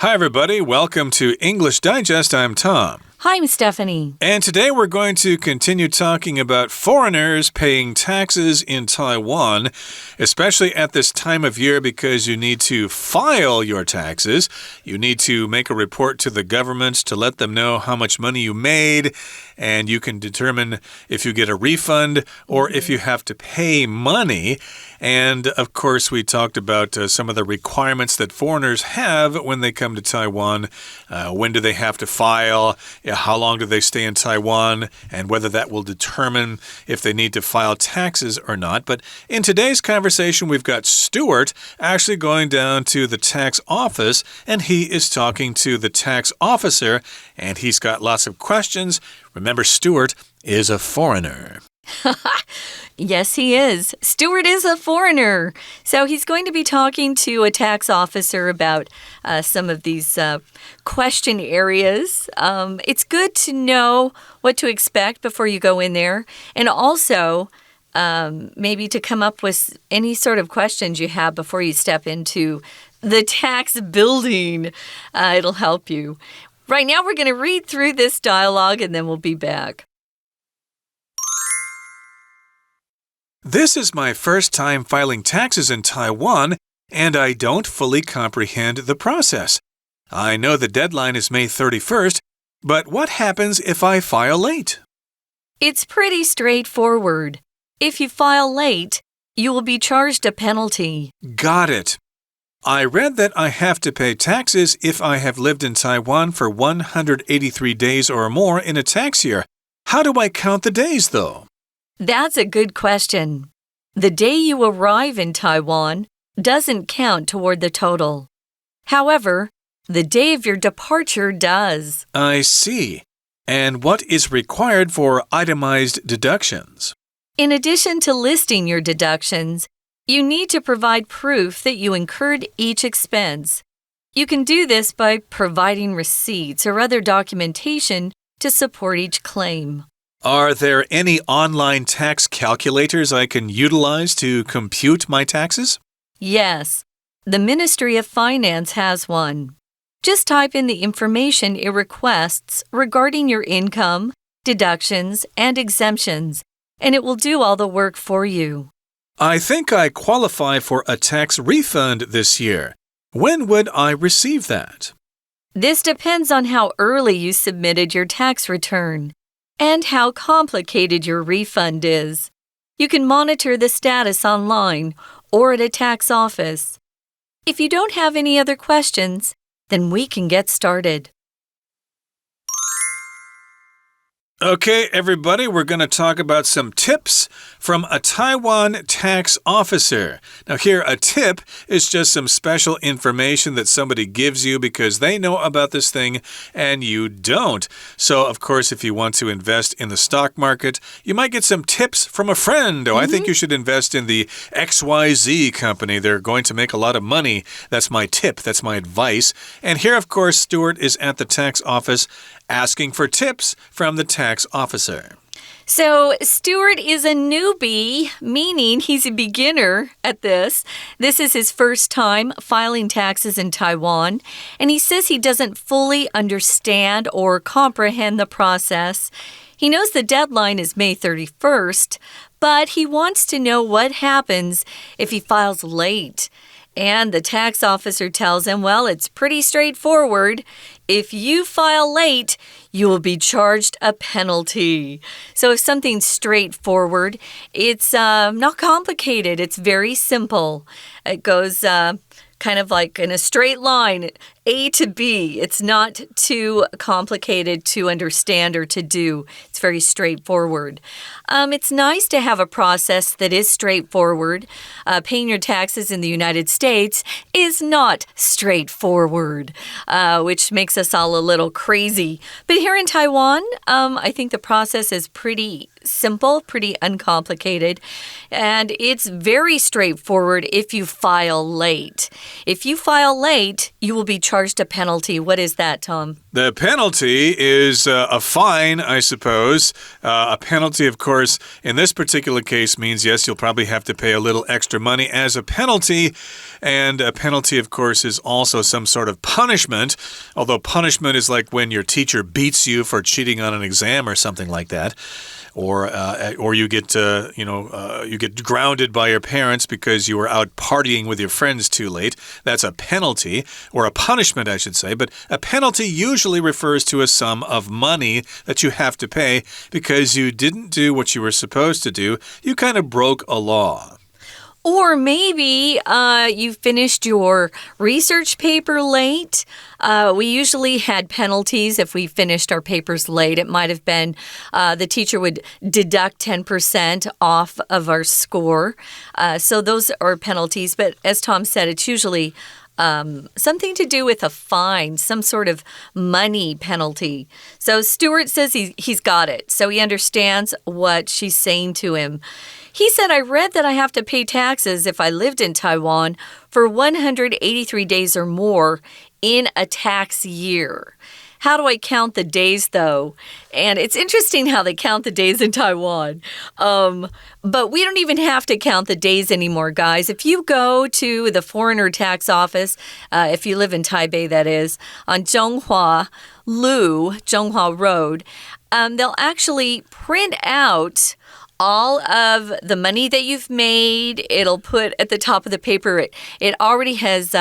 Hi, everybody. Welcome to English Digest. I'm Tom. Hi, I'm Stephanie. And today we're going to continue talking about foreigners paying taxes in Taiwan, especially at this time of year because you need to file your taxes. You need to make a report to the government to let them know how much money you made, and you can determine if you get a refund or if you have to pay money. And, of course, we talked about some of the requirements that foreigners have when they come to Taiwan. When do they have to file? How long do they stay in Taiwan? And whether that will determine if they need to file taxes or not. But in today's conversation, we've got Stuart actually going down to the tax office, and he is talking to the tax officer, and he's got lots of questions. Remember, Stuart is a foreigner. Yes, he is. Stuart is a foreigner. So he's going to be talking to a tax officer about some of these question areas. It's good to know what to expect before you go in there. And also, maybe to come up with any sort of questions you have before you step into the tax building. It'll help you. Right now, we're going to read through this dialogue and then we'll be back. This is my first time filing taxes in Taiwan, and I don't fully comprehend the process. I know the deadline is May 31st, but what happens if I file late? It's pretty straightforward. If you file late, you will be charged a penalty. Got it. I read that I have to pay taxes if I have lived in Taiwan for 183 days or more in a tax year. How do I count the days, though? That's a good question. The day you arrive in Taiwan doesn't count toward the total. However, the day of your departure does. I see. And what is required for itemized deductions? In addition to listing your deductions, you need to provide proof that you incurred each expense. You can do this by providing receipts or other documentation to support each claim. Are there any online tax calculators I can utilize to compute my taxes? Yes, the Ministry of Finance has one. Just type in the information it requests regarding your income, deductions, and exemptions, and it will do all the work for you. I think I qualify for a tax refund this year. When would I receive that? This depends on how early you submitted your tax return and how complicated your refund is. You can monitor the status online or at a tax office. If you don't have any other questions, then we can get started. Okay, everybody, we're going to talk about some tips from a Taiwan tax officer. Now here, a tip is just some special information that somebody gives you because they know about this thing and you don't. So, of course, if you want to invest in the stock market, you might get some tips from a friend. Oh, I think you should invest in the XYZ company. They're going to make a lot of money. That's my tip. That's my advice. And here, of course, Stuart is at the tax office asking for tips from the tax officer. So, Stuart is a newbie, meaning he's a beginner at this. This is his first time filing taxes in Taiwan, and he says he doesn't fully understand or comprehend the process. He knows the deadline is May 31st, but he wants to know what happens if he files late. And the tax officer tells him, well, it's pretty straightforward. If you file late, you will be charged a penalty. So if something's straightforward, it's not complicated. It's very simple. It goes kind of like in a straight line, A to B. It's not too complicated to understand or to do. It's very straightforward. It's nice to have a process that is straightforward. Paying your taxes in the United States is not straightforward, which makes us all a little crazy. But here in Taiwan, I think the process is pretty simple, pretty uncomplicated, and it's very straightforward if you file late. If you file late, you will be charged charged a penalty. What is that, Tom? The penalty is a fine, I suppose. A penalty, of course, in this particular case means, yes, you'll probably have to pay a little extra money as a penalty. And a penalty, of course, is also some sort of punishment. Although punishment is like when your teacher beats you for cheating on an exam or something like that. Or you get you get grounded by your parents because you were out partying with your friends too late. That's a penalty, or a punishment, I should say. But a penalty usually refers to a sum of money that you have to pay because you didn't do what you were supposed to do. You kind of broke a law. Or maybe you finished your research paper late. We usually had penalties if we finished our papers late. It might have been the teacher would deduct 10% off of our score. So those are penalties. But as Tom said, it's usually something to do with a fine, some sort of money penalty. So Stuart says he's got it. So he understands what she's saying to him. He said, I read that I have to pay taxes if I lived in Taiwan for 183 days or more in a tax year. How do I count the days, though? And it's interesting how they count the days in Taiwan. But we don't even have to count the days anymore, guys. If you go to the foreigner tax office, if you live in Taipei, that is, on Zhonghua Road, they'll actually print out all of the money that you've made. It'll put at the top of the paper, it already has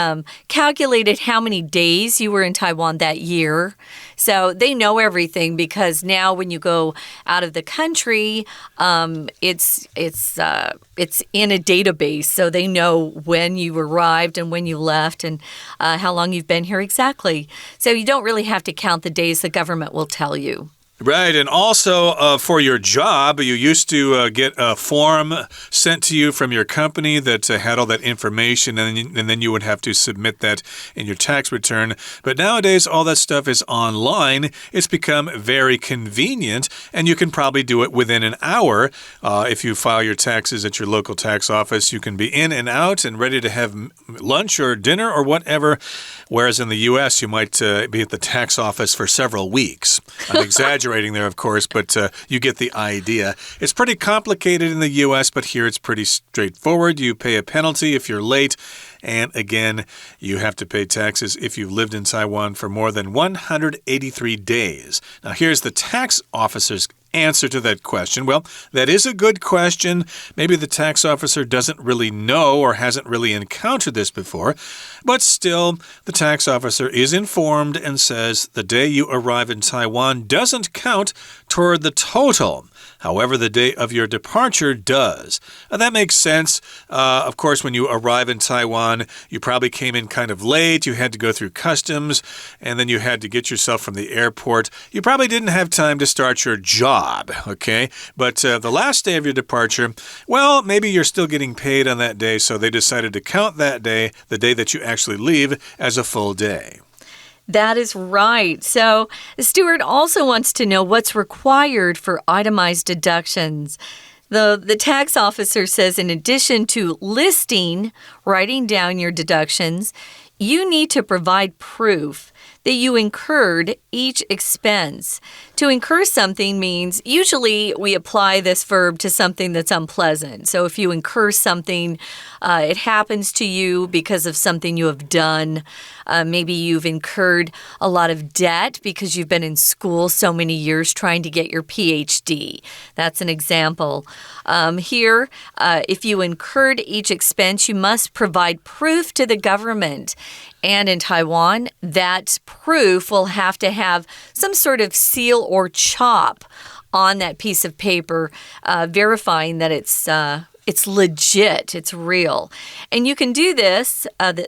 calculated how many days you were in Taiwan that year. So they know everything because now when you go out of the country, it's in a database. So they know when you arrived and when you left and how long you've been here exactly. So you don't really have to count the days. The government will tell you. Right, and also for your job, you used to get a form sent to you from your company that had all that information, and then you would have to submit that in your tax return. But nowadays, all that stuff is online. It's become very convenient, and you can probably do it within an hour. If you file your taxes at your local tax office, you can be in and out and ready to have lunch or dinner or whatever. Whereas in the U.S., you might be at the tax office for several weeks. I'm exaggerating there, of course, but you get the idea. It's pretty complicated in the U.S., but here it's pretty straightforward. You pay a penalty if you're late. And again, you have to pay taxes if you've lived in Taiwan for more than 183 days. Now, here's the tax officer's answer to that question. Well, that is a good question. Maybe the tax officer doesn't really know or hasn't really encountered this before. But still, the tax officer is informed and says the day you arrive in Taiwan doesn't count toward the total. However, the day of your departure does. That makes sense. Of course, when you arrive in Taiwan, you probably came in kind of late. You had to go through customs, and then you had to get yourself from the airport. You probably didn't have time to start your job, okay? But the last day of your departure, well, maybe you're still getting paid on that day, so they decided to count that day, the day that you actually leave, as a full day. That is right. So Stuart also wants to know what's required for itemized deductions. The tax officer says in addition to writing down your deductions, you need to provide proof that you incurred each expense. To incur something means usually we apply this verb to something that's unpleasant. So if you incur something, it happens to you because of something you have done. Maybe you've incurred a lot of debt because you've been in school so many years trying to get your PhD. That's an example. Here, if you incurred each expense, you must provide proof to the government. And in Taiwan, that proof will have to have some sort of seal or chop on that piece of paper, verifying that it's legit, it's real. And you can do this,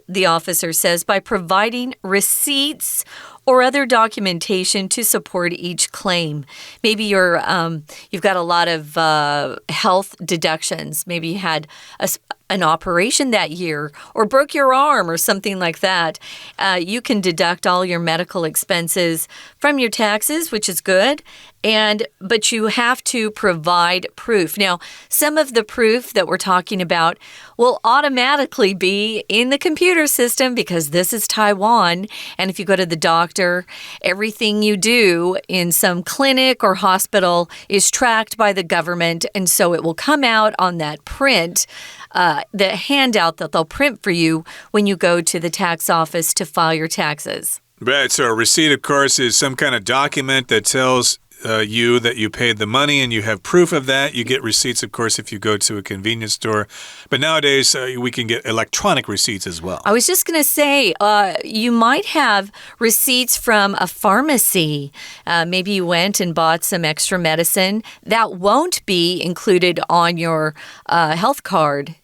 the officer says, by providing receipts or other documentation to support each claim. Maybe you've got a lot of health deductions. Maybe you had an operation that year or broke your arm or something like that. You can deduct all your medical expenses from your taxes, which is good. But you have to provide proof. Now, some of the proof that we're talking about will automatically be in the computer system because this is Taiwan. And if you go to the doctor, everything you do in some clinic or hospital is tracked by the government. And so it will come out on that print, the handout that they'll print for you when you go to the tax office to file your taxes. Right, so a receipt, of course, is some kind of document that tells you that you paid the money and you have proof of that. You get receipts, of course, if you go to a convenience store. But nowadays, we can get electronic receipts as well. I was just going to say, you might have receipts from a pharmacy. Maybe you went and bought some extra medicine. That won't be included on your health card.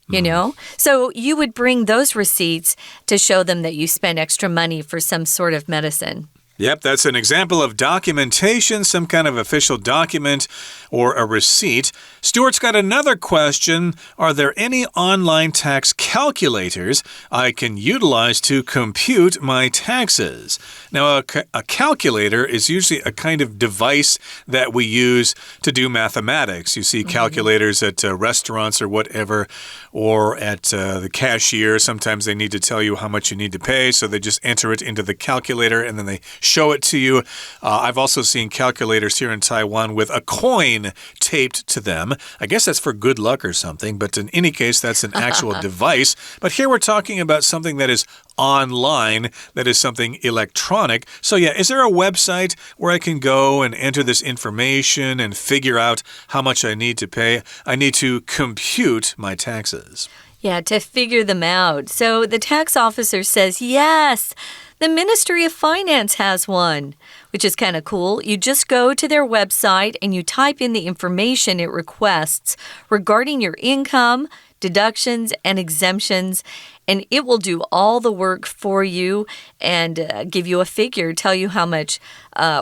So you would bring those receipts to show them that you spent extra money for some sort of medicine. Yep, that's an example of documentation, some kind of official document or a receipt. Stuart's got another question. Are there any online tax calculators I can utilize to compute my taxes? Now, a calculator is usually a kind of device that we use to do mathematics. You see calculators at restaurants or whatever, or at the cashier. Sometimes they need to tell you how much you need to pay, so they just enter it into the calculator and then they show it to you. I've also seen calculators here in Taiwan with a coin taped to them. I guess that's for good luck or something, but in any case, that's an actual device. But here we're talking about something that is online, that is something electronic. So yeah, is there a website where I can go and enter this information and figure out how much I need to pay? I need to compute my taxes. Yeah, to figure them out. So the tax officer says, yes, the Ministry of Finance has one, which is kind of cool. You just go to their website and you type in the information it requests regarding your income, deductions, and exemptions, and it will do all the work for you and give you a figure, tell you how much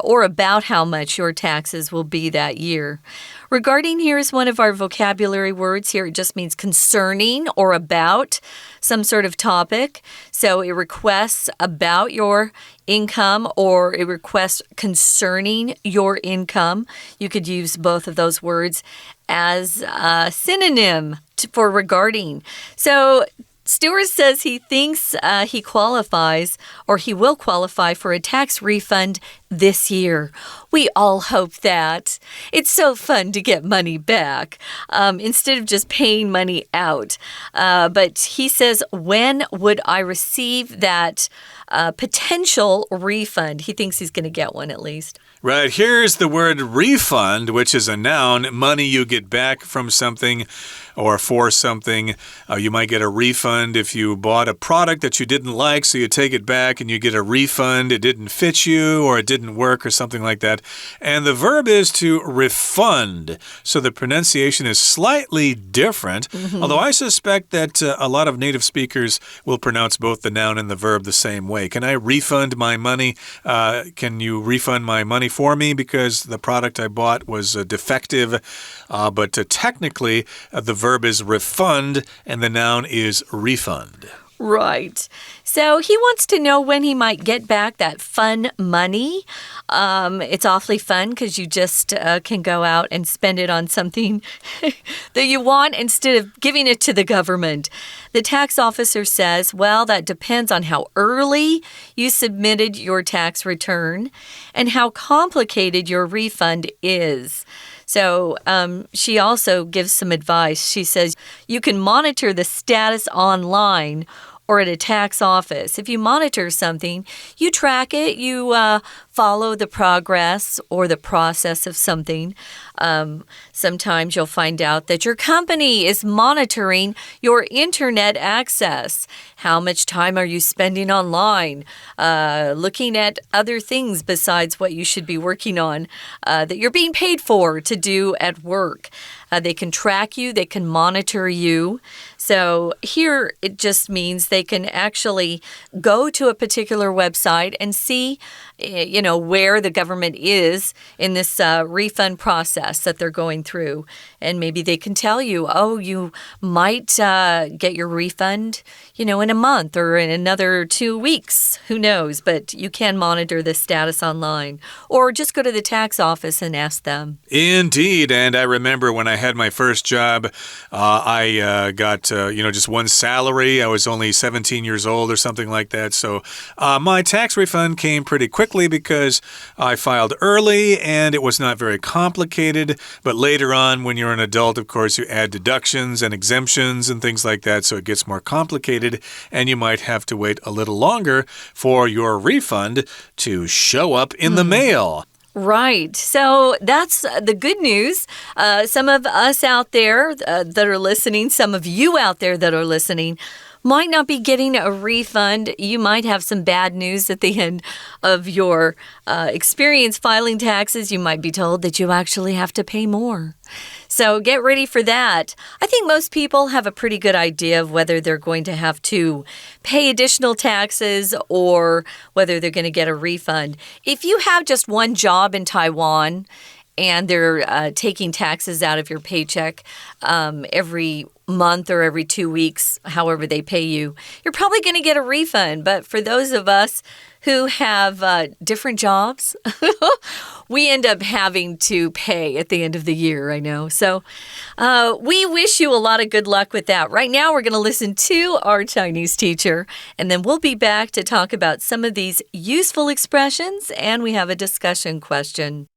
or about how much your taxes will be that year. Regarding here is one of our vocabulary words. Here it just means concerning or about some sort of topic. So it requests about your income or it requests concerning your income. You could use both of those words as a synonym for regarding. So Stuart says he thinks he qualifies or he will qualify for a tax refund this year. We all hope that. It's so fun to get money back instead of just paying money out. But he says, when would I receive that potential refund? He thinks he's going to get one at least. Right, here's the word refund, which is a noun, money you get back from something or for something. You might get a refund if you bought a product that you didn't like, so you take it back and you get a refund. It didn't fit you or it didn't work or something like that. And the verb is to refund, so the pronunciation is slightly different, although I suspect that a lot of native speakers will pronounce both the noun and the verb the same way. Can I refund my money? Can you refund my money for me because the product I bought was defective? But technically, the verb is refund and the noun is refund. Right. So he wants to know when he might get back that fun money. It's awfully fun because you just can go out and spend it on something that you want instead of giving it to the government. The tax officer says, well, that depends on how early you submitted your tax return and how complicated your refund is. So she also gives some advice. She says you can monitor the status online or at a tax office. If you monitor something, you track it, you follow the progress or the process of something. Sometimes you'll find out that your company is monitoring your internet access. How much time are you spending online? Looking at other things besides what you should be working on that you're being paid for to do at work. They can track you, they can monitor you. So here it just means they can actually go to a particular website and see, where the government is in this refund process that they're going through. And maybe they can tell you, oh, you might get your refund, in a month or in another 2 weeks. Who knows? But you can monitor the status online. Or just go to the tax office and ask them. Indeed. And I remember when I had my first job, I got, just one salary. I was only 17 years old or something like that. So my tax refund came pretty quickly because I filed early and it was not very complicated. But later on, when you're an adult, of course, you add deductions and exemptions and things like that. So it gets more complicated and you might have to wait a little longer for your refund to show up in the mail. Right. So that's the good news. Some of us out there that are listening, some of you out there that are listening, might not be getting a refund. You might have some bad news at the end of your experience filing taxes. You might be told that you actually have to pay more. So get ready for that. I think most people have a pretty good idea of whether they're going to have to pay additional taxes or whether they're going to get a refund. If you have just one job in Taiwan and they're taking taxes out of your paycheck every month or every 2 weeks, however they pay you, you're probably going to get a refund. But for those of us who have different jobs, we end up having to pay at the end of the year, I know. So we wish you a lot of good luck with that. Right now, we're going to listen to our Chinese teacher, and then we'll be back to talk about some of these useful expressions, and we have a discussion question.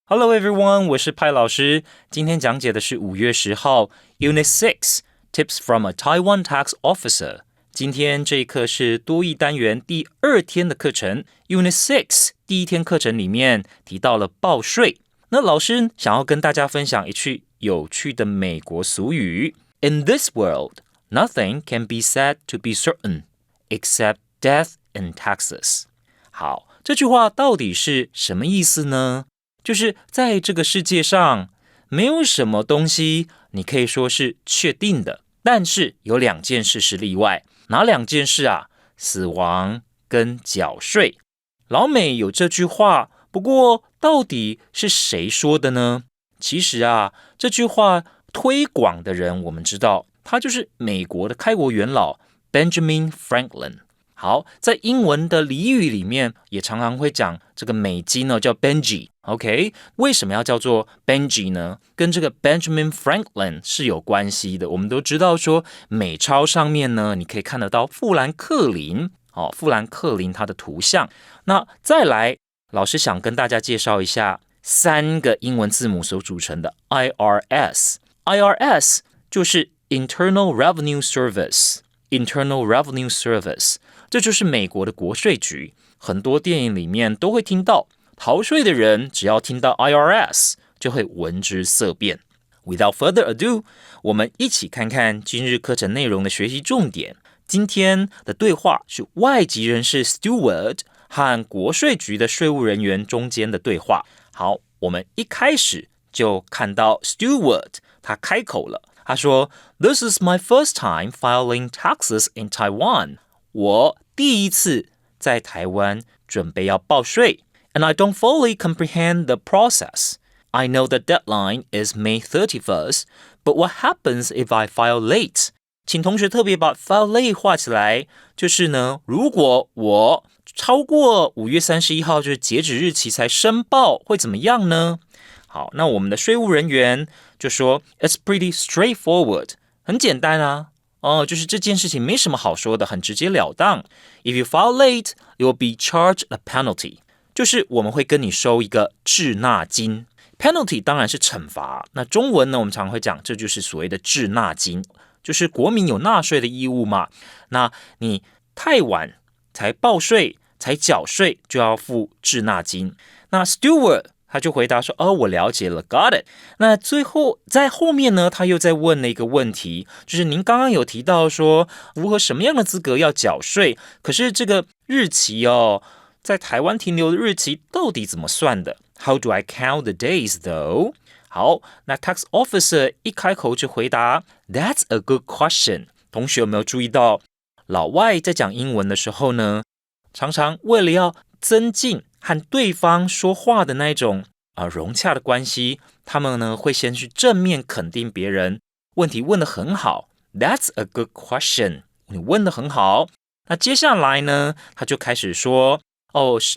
Hello everyone, 我是派老师。今天讲解的是5月10号 Unit 6 Tips from a Taiwan Tax Officer。今天这一课是多益单元第2天的课程 Unit 6第1天课程里面提到了报税。那老师想要跟大家分享一句有趣的美国俗语 In this world, nothing can be said to be certain except death and taxes。 好，这句话到底是什么意思呢？就是在这个世界上，没有什么东西你可以说是确定的，但是有2件事是例外。哪2件事啊？死亡跟缴税。老美有这句话，不过到底是谁说的呢？其实啊，这句话推广的人，我们知道，他就是美国的开国元老 Benjamin Franklin。好，在英文的俚语里面也常常会讲这个美金呢叫 Benji。OK， 为什么要叫做 Benji 呢？跟这个 Benjamin Franklin 是有关系的。我们都知道说，美钞上面呢，你可以看得到富兰克林，富兰克林他的图像。那再来，老师想跟大家介绍一下3个英文字母所组成的 IRS。IRS 就是 Internal Revenue Service。Internal Revenue Service， 这就是美国的国税局。很多电影里面都会听到，逃税的人只要听到 IRS 就会闻之色变。Without further ado， 我们一起看看今日课程内容的学习重点。今天的对话是外籍人士 Steward 和国税局的税务人员中间的对话。好，我们一开始就看到 Steward 他开口了。他说 This is my first time filing taxes in Taiwan. 我第一次在台湾准备要报税 And I don't fully comprehend the process. I know the deadline is May 31st, but what happens if I file late? 请同学特别把 file late 画起来，就是呢，如果我超过5月31号就是截止日期才申报，会怎么样呢？好，那我们的税务人员就说 It's pretty straightforward， 很简单啊，就是这件事情没什么好说的，很直截了当。If you file late, you will be charged a penalty， 就是我们会跟你收一个滞纳金。Penalty 当然是惩罚，那中文呢，我们常会讲这就是所谓的滞纳金，就是国民有纳税的义务嘛。那你太晚才报税才缴税，就要付滞纳金。那 Steward 他就回答说我了解了 Got it。 那最后在后面呢，他又在问了一个问题，就是您刚刚有提到说符合什么样的资格要缴税，可是这个日期在台湾停留的日期到底怎么算的？ How do I count the days though？ 好，那 Tax Officer 一开口就回答 That's a good question。 同学有没有注意到老外在讲英文的时候呢，常常为了要增进和对方说话的那种融洽的关系，他们呢会先去正面肯定别人，问题问得很好 That's a good question， 你问得很好。那接下来呢，他就开始说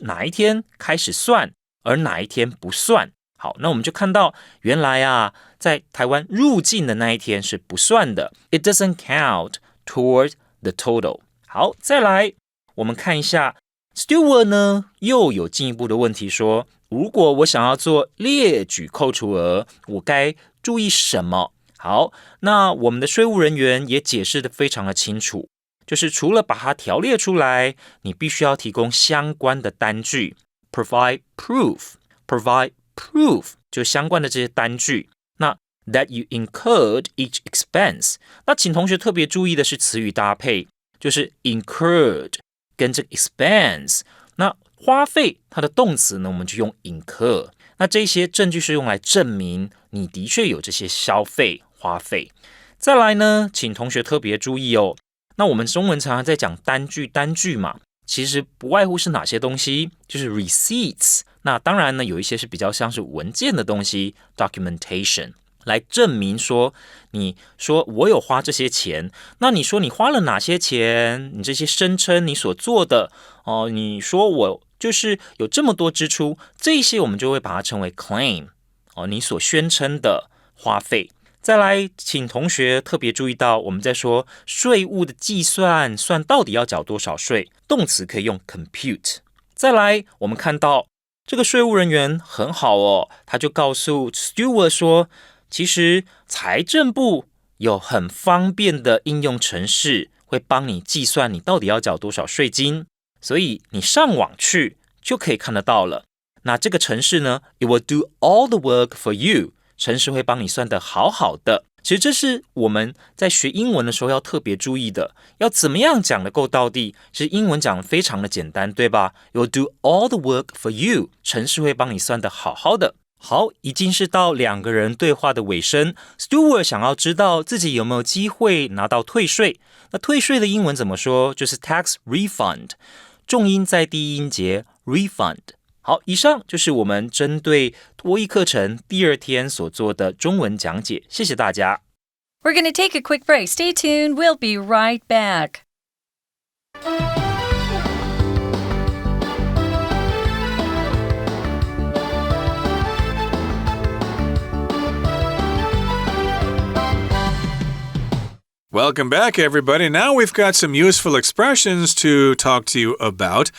哪一天开始算，而哪一天不算。好，那我们就看到原来在台湾入境的那一天是不算的， It doesn't count toward the total。 好，再来我们看一下 Stewart 呢又有进一步的问题说，如果我想要做列举扣除额，我该注意什么？好，那我们的税务人员也解释得非常的清楚，就是除了把它条列出来，你必须要提供相关的单据 provide proof 就相关的这些单据。那 that you incurred each expense， 那请同学特别注意的是词语搭配，就是 incurred 跟这个 expense， 那花费它的动词呢，我们就用 incur。 那这些证据是用来证明你的确有这些消费花费。再来呢，请同学特别注意那我们中文常常在讲单据嘛，其实不外乎是哪些东西，就是 receipts。 那当然呢，有一些是比较像是文件的东西 documentation， 来证明说你说我有花这些钱，那你说你花了哪些钱，你这些声称你所做的你说我就是有这么多支出，这些我们就会把它称为 claim，你所宣称的花费。再来，请同学特别注意到，我们在说税务的计算，算到底要缴多少税，动词可以用 compute。 再来，我们看到这个税务人员很好他就告诉 Stewart 说，其实财政部有很方便的应用程式，会帮你计算你到底要缴多少税金，所以你上网去就可以看得到了。那这个程式呢 ，It will do all the work for you， 程式会帮你算得好好的。其实这是我们在学英文的时候要特别注意的，要怎么样讲得够到底。其实英文讲得非常的简单，对吧？ It will do all the work for you， 程式会帮你算得好好的。好，已经是到两个人对话的尾声。Stewart 想要知道自己有没有机会拿到退税。那退税的英文怎么说？就是 tax refund， 重音在第一音节 refund。好，以上就是我们针对多益课程第2天所做的中文讲解，谢谢大家。We're going to take a quick break. Stay tuned. We'll be right back. Welcome back, everybody. Now we've got some useful expressions to talk to you about.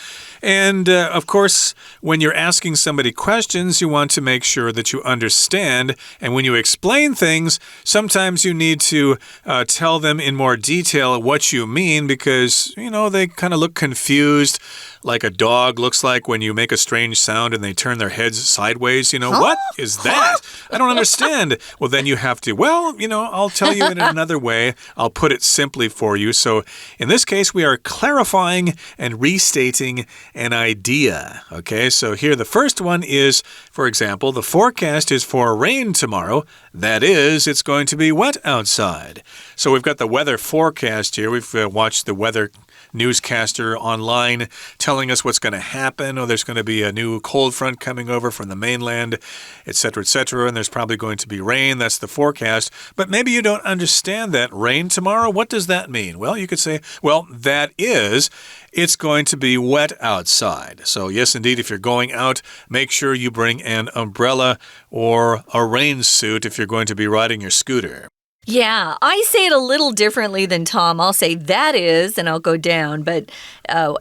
And, of course, when you're asking somebody questions, you want to make sure that you understand. And when you explain things, sometimes you need to tell them in more detail what you mean because, they kind of look confused, like a dog looks like when you make a strange sound and they turn their heads sideways. What is that? I don't understand. Well, then you have to, I'll tell you in another way. I'll put it simply for you. So in this case, we are clarifying and restating an idea. Okay, so here the first one is, for example, the forecast is for rain tomorrow. That is, it's going to be wet outside. So we've got the weather forecast here. We've watched the weather newscaster online telling us what's going to happen. There's going to be a new cold front coming over from the mainland, etc., etc., and there's probably going to be rain. That's the forecast. But maybe you don't understand that. Rain tomorrow? What does that mean? Well, you could say, that is, it's going to be wet outside. So, yes, indeed, if you're going out, make sure you bring an umbrella or a rain suit if you're going to be riding your scooter. Yeah, I say it a little differently than Tom. I'll say that is, and I'll go down. But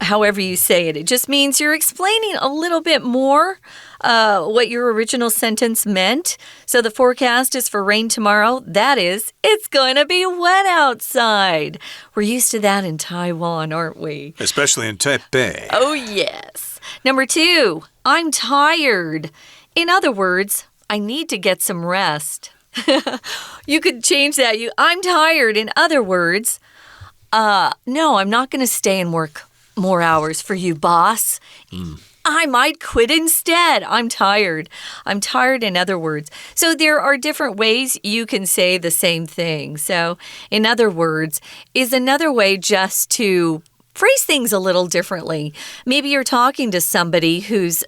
however you say it, it just means you're explaining a little bit more what your original sentence meant. So the forecast is for rain tomorrow. That is, it's going to be wet outside. We're used to that in Taiwan, aren't we? Especially in Taipei. Oh, yes. Number 2, I'm tired. In other words, I need to get some rest. You could change that. I'm tired. In other words, no, I'm not going to stay and work more hours for you, boss. I might quit instead. I'm tired. I'm tired, in other words. So there are different ways you can say the same thing. So, in other words, is another way just to phrase things a little differently. Maybe you're talking to somebody whose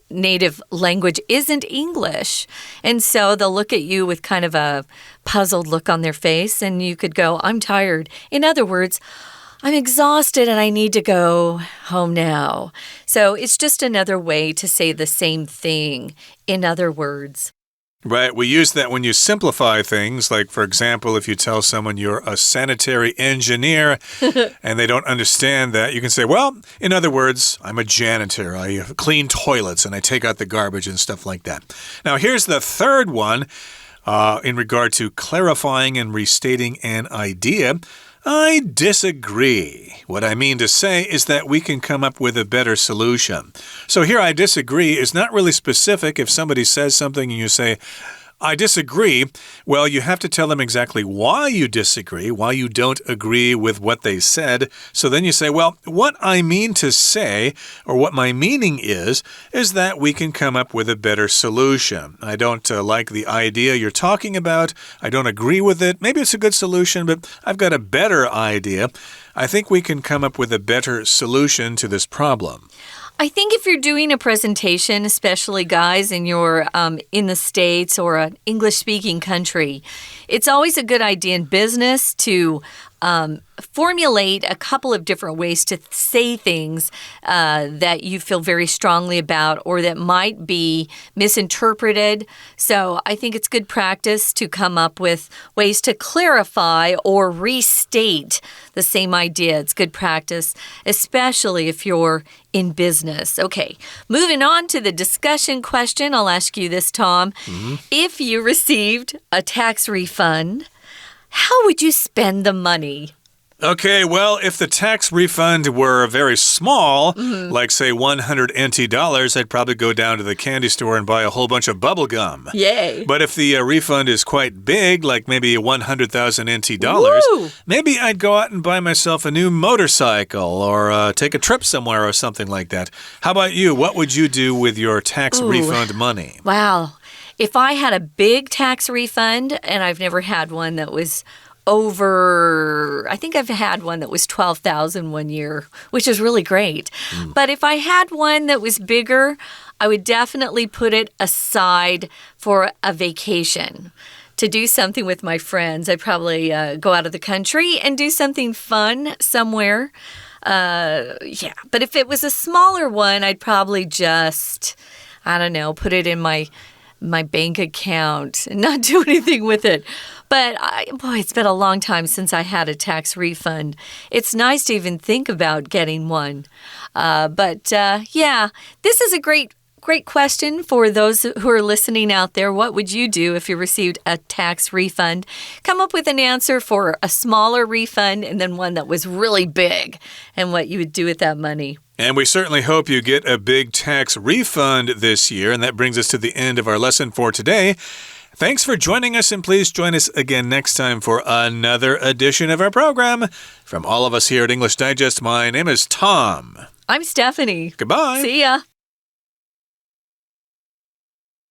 native language isn't English. And so they'll look at you with kind of a puzzled look on their face, and you could go, I'm tired. In other words, I'm exhausted and I need to go home now. So it's just another way to say the same thing, in other words. Right, we use that when you simplify things, like, for example, if you tell someone you're a sanitary engineer and they don't understand that, you can say, well, in other words, I'm a janitor. I clean toilets and I take out the garbage and stuff like that. Now, here's the third one in regard to clarifying and restating an idea. I disagree. What I mean to say is that we can come up with a better solution. So here, I disagree is not really specific. If somebody says something and you say, I disagree, well, you have to tell them exactly why you disagree, why you don't agree with what they said. So then you say, well, what I mean to say, or what my meaning is that we can come up with a better solution. I don't like the idea you're talking about. I don't agree with it. Maybe it's a good solution, but I've got a better idea. I think we can come up with a better solution to this problem. I think if you're doing a presentation, especially guys, and you're in the States or an English-speaking country, it's always a good idea in business to formulate a couple of different ways to say things that you feel very strongly about or that might be misinterpreted. So I think it's good practice to come up with ways to clarify or restate the same idea. It's good practice, especially if you're in business. Okay, moving on to the discussion question. I'll ask you this, Tom. If you received a tax refund, how would you spend the money? Okay, well, if the tax refund were very small, like, say, 100 NT dollars, I'd probably go down to the candy store and buy a whole bunch of bubble gum. Yay. But if the refund is quite big, like maybe 100,000 NT dollars, maybe I'd go out and buy myself a new motorcycle or take a trip somewhere or something like that. How about you? What would you do with your tax refund money? Wow. If I had a big tax refund, and I've never had one that was I think I've had one that was 12,000 one year, which is really great. But if I had one that was bigger, I would definitely put it aside for a vacation. To do something with my friends. I'd probably go out of the country and do something fun somewhere. Yeah, but if it was a smaller one, I'd probably just, I don't know, put it in my bank account and not do anything with it. But, it's been a long time since I had a tax refund. It's nice to even think about getting one. Yeah, this is a great question for those who are listening out there. What would you do if you received a tax refund? Come up with an answer for a smaller refund and then one that was really big and what you would do with that money. And we certainly hope you get a big tax refund this year. And that brings us to the end of our lesson for today. Thanks for joining us, and please join us again next time for another edition of our program. From all of us here at English Digest, my name is Tom. I'm Stephanie. Goodbye. See ya.